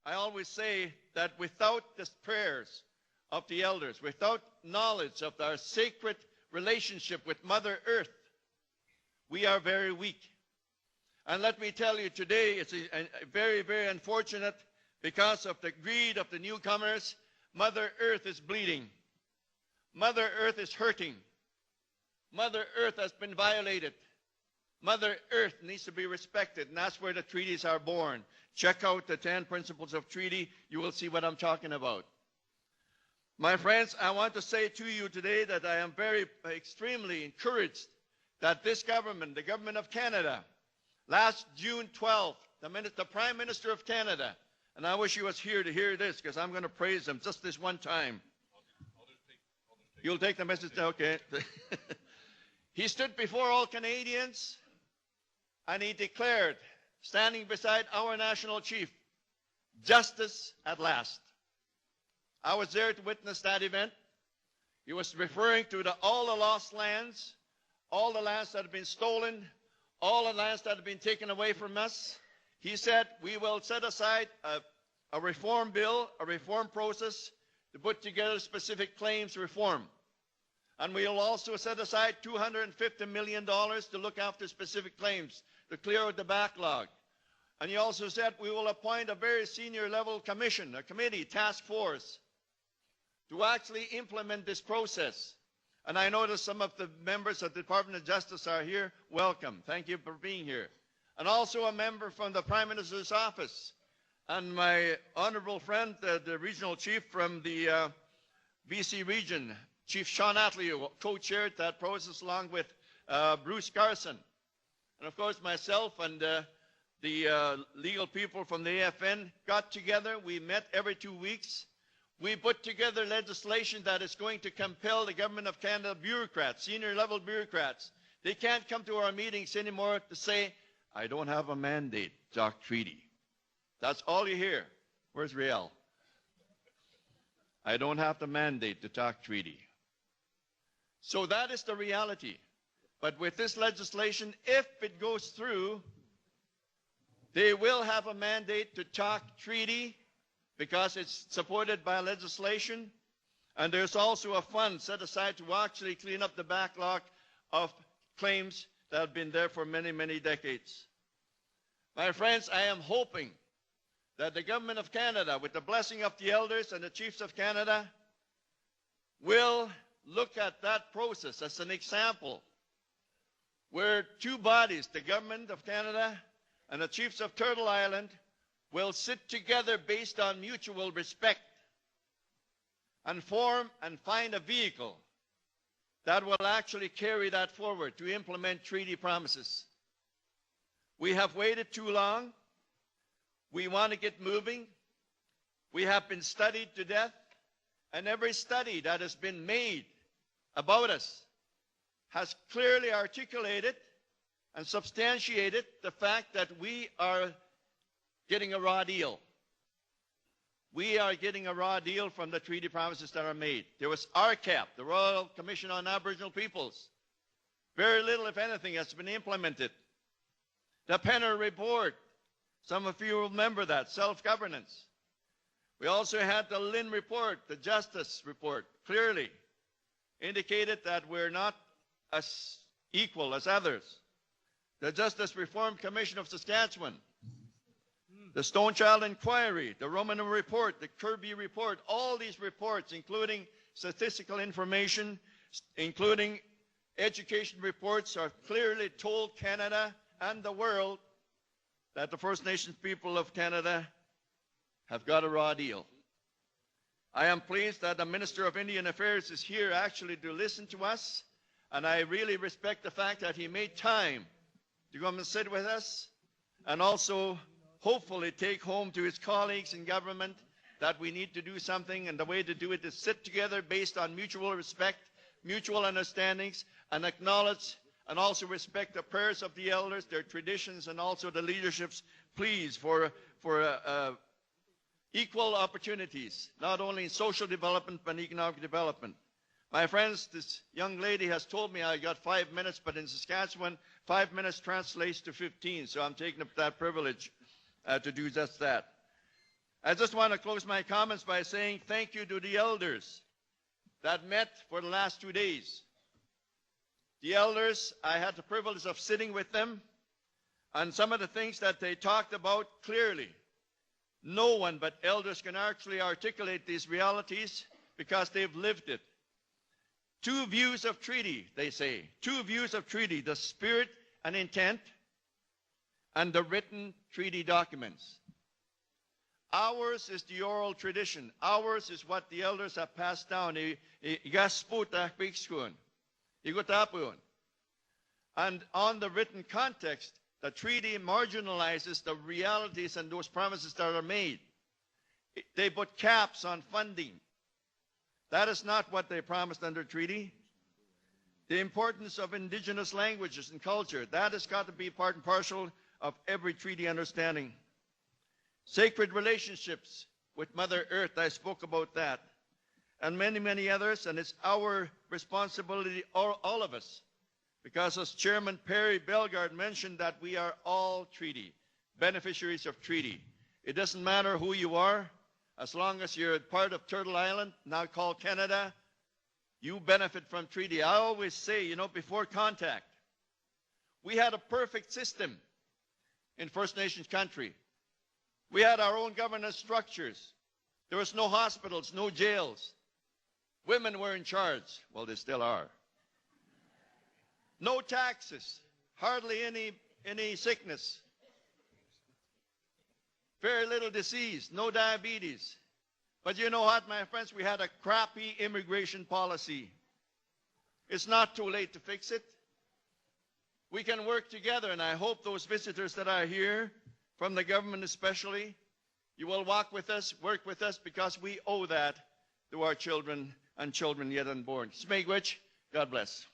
I always say that without the prayers of the elders, without knowledge of our sacred relationship with Mother Earth, we are very weak. And let me tell you, today it's very, very unfortunate because of the greed of the newcomers. Mother Earth is bleeding. Mother Earth is hurting. Mother Earth has been violated. Mother Earth needs to be respected, and that's where the treaties are born. Check out the 10 Principles of Treaty. You will see what I'm talking about. My friends, I want to say to you today that I am extremely encouraged that this government, the government of Canada, last June 12th, the Prime Minister of Canada, and I wish he was here to hear this because I'm going to praise him just this one time. You'll take the message? Okay. He stood before all Canadians and he declared, standing beside our national chief, justice at last. I was there to witness that event. He was referring to all the lost lands, all the lands that have been stolen, all the lands that have been taken away from us. He said, we will set aside a reform bill, a reform process to put together specific claims reform. And we will also set aside $250 million to look after specific claims, to clear out the backlog. And he also said we will appoint a very senior level commission, a committee, task force, to actually implement this process. And I notice some of the members of the Department of Justice are here. Welcome. Thank you for being here. And also a member from the Prime Minister's office. And my honorable friend, the regional chief from the BC region, Chief Sean Attlee, who co-chaired that process along with Bruce Carson. And of course myself and the legal people from the AFN got together. We met every 2 weeks. We put together legislation that is going to compel the Government of Canada bureaucrats, senior level bureaucrats. They can't come to our meetings anymore to say, I don't have a mandate to talk treaty. That's all you hear. Where's Riel? I don't have the mandate to talk treaty. So that is the reality. But with this legislation, if it goes through, they will have a mandate to talk treaty because it's supported by legislation. And there's also a fund set aside to actually clean up the backlog of claims that have been there for many, many decades. My friends, I am hoping that the Government of Canada, with the blessing of the elders and the chiefs of Canada, will look at that process as an example where two bodies, the Government of Canada and the chiefs of Turtle Island, will sit together based on mutual respect and form and find a vehicle that will actually carry that forward to implement treaty promises. We have waited too long. We want to get moving. We have been studied to death, and every study that has been made about us has clearly articulated and substantiated the fact that we are getting a raw deal. We are getting a raw deal from the treaty promises that are made. There was RCAP, the Royal Commission on Aboriginal Peoples. Very little, if anything, has been implemented. The Penner Report, some of you remember that, self-governance. We also had the Lynn Report, the Justice Report, clearly indicated that we're not as equal as others. The Justice Reform Commission of Saskatchewan, the Stonechild Inquiry, the Romano Report, the Kirby Report, all these reports, including statistical information, including education reports, are clearly told Canada and the world that the First Nations people of Canada have got a raw deal. I am pleased that the Minister of Indian Affairs is here actually to listen to us, and I really respect the fact that he made time to come and sit with us and also hopefully take home to his colleagues in government that we need to do something, and the way to do it is sit together based on mutual respect, mutual understandings, and acknowledge and also respect the prayers of the elders, their traditions, and also the leadership's pleas for equal opportunities, not only in social development but economic development. My friends, this young lady has told me I got 5 minutes, but in Saskatchewan, 5 minutes translates to 15, so I'm taking up that privilege to do just that. I just want to close my comments by saying thank you to the elders that met for the last 2 days. The elders, I had the privilege of sitting with them, and some of the things that they talked about clearly. No one but elders can actually articulate these realities because they've lived it. Two views of treaty, they say. Two views of treaty, the spirit and intent, and the written treaty documents. Ours is the oral tradition. Ours is what the elders have passed down. And on the written context, the treaty marginalizes the realities and those promises that are made. They put caps on funding. That is not what they promised under treaty. The importance of indigenous languages and culture, that has got to be part and parcel of every treaty understanding. Sacred relationships with Mother Earth, I spoke about that. And many, many others, and it's our responsibility, all of us. Because as Chairman Perry Bellegarde mentioned, that we are all treaty, beneficiaries of treaty. It doesn't matter who you are, as long as you're part of Turtle Island, now called Canada, you benefit from treaty. I always say, before contact, we had a perfect system in First Nations country. We had our own governance structures. There was no hospitals, no jails. Women were in charge. Well, they still are. No taxes, hardly any sickness. Very little disease, no diabetes. But you know what, my friends? We had a crappy immigration policy. It's not too late to fix it. We can work together, and I hope those visitors that are here, from the government especially, you will walk with us, work with us, because we owe that to our children and children yet unborn. Smegwich, God bless.